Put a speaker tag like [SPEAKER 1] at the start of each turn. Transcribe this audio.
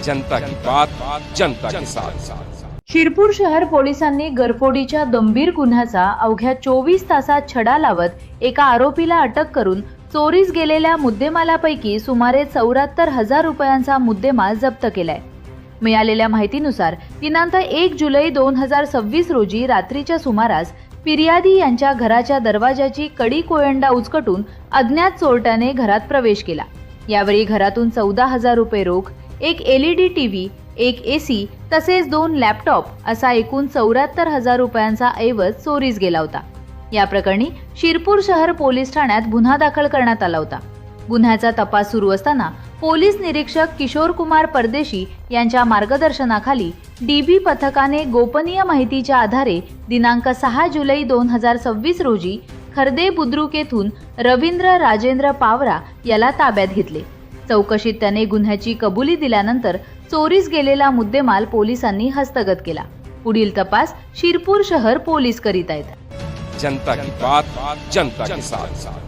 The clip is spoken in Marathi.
[SPEAKER 1] जनता की बात, जनता के साथ।
[SPEAKER 2] शिरपूर शहर पोलिसांनी गरफोडीच्या गंभीर गुन्ह्याचा अवघ्या 24 तासात छडा लावत एका आरोपीला अटक करून चोरीस गेलेल्या मुद्देमालापैकी सुमारे 74,000 रुपयांचा मुद्देमाल जप्त केलाय। मिळालेल्या माहितीनुसार दिनांक 1 जुलै 2026 रोजी रात्रीच्या सुमारास फिर्यादी यांच्या घराच्या दरवाजाची कडी कोयंडा उचकटून अज्ञात चोरट्याने घरात प्रवेश केला। यावेळी घरातून 14,000 रुपये रोख, एक LED टीव्ही, एक AC तसेच 2 लॅपटॉप असा एकूण 74,000 रुपयांचा ऐवज चोरीस गेला होता। या प्रकरणी शिरपूर शहर पोलीस ठाण्यात गुन्हा दाखल करण्यात आला होता। गुन्ह्याचा तपास सुरू असताना पोलीस निरीक्षक किशोर कुमार परदेशी यांच्या मार्गदर्शनाखाली DB पथकाने गोपनीय माहितीच्या आधारे दिनांक 6 जुलै 2026 रोजी खर्दे बुद्रुक येथून रवींद्र राजेंद्र पावरा याला ताब्यात घेतले। चौकशीत त्याने गुन्ह्याची कबुली दिल्यानंतर चोरीस गेलेला मुद्देमाल पोलिसांनी हस्तगत केला। पुढील तपास शिरपूर शहर पोलीस करीत आहेत।
[SPEAKER 1] जनता की बात, जनता के साथ।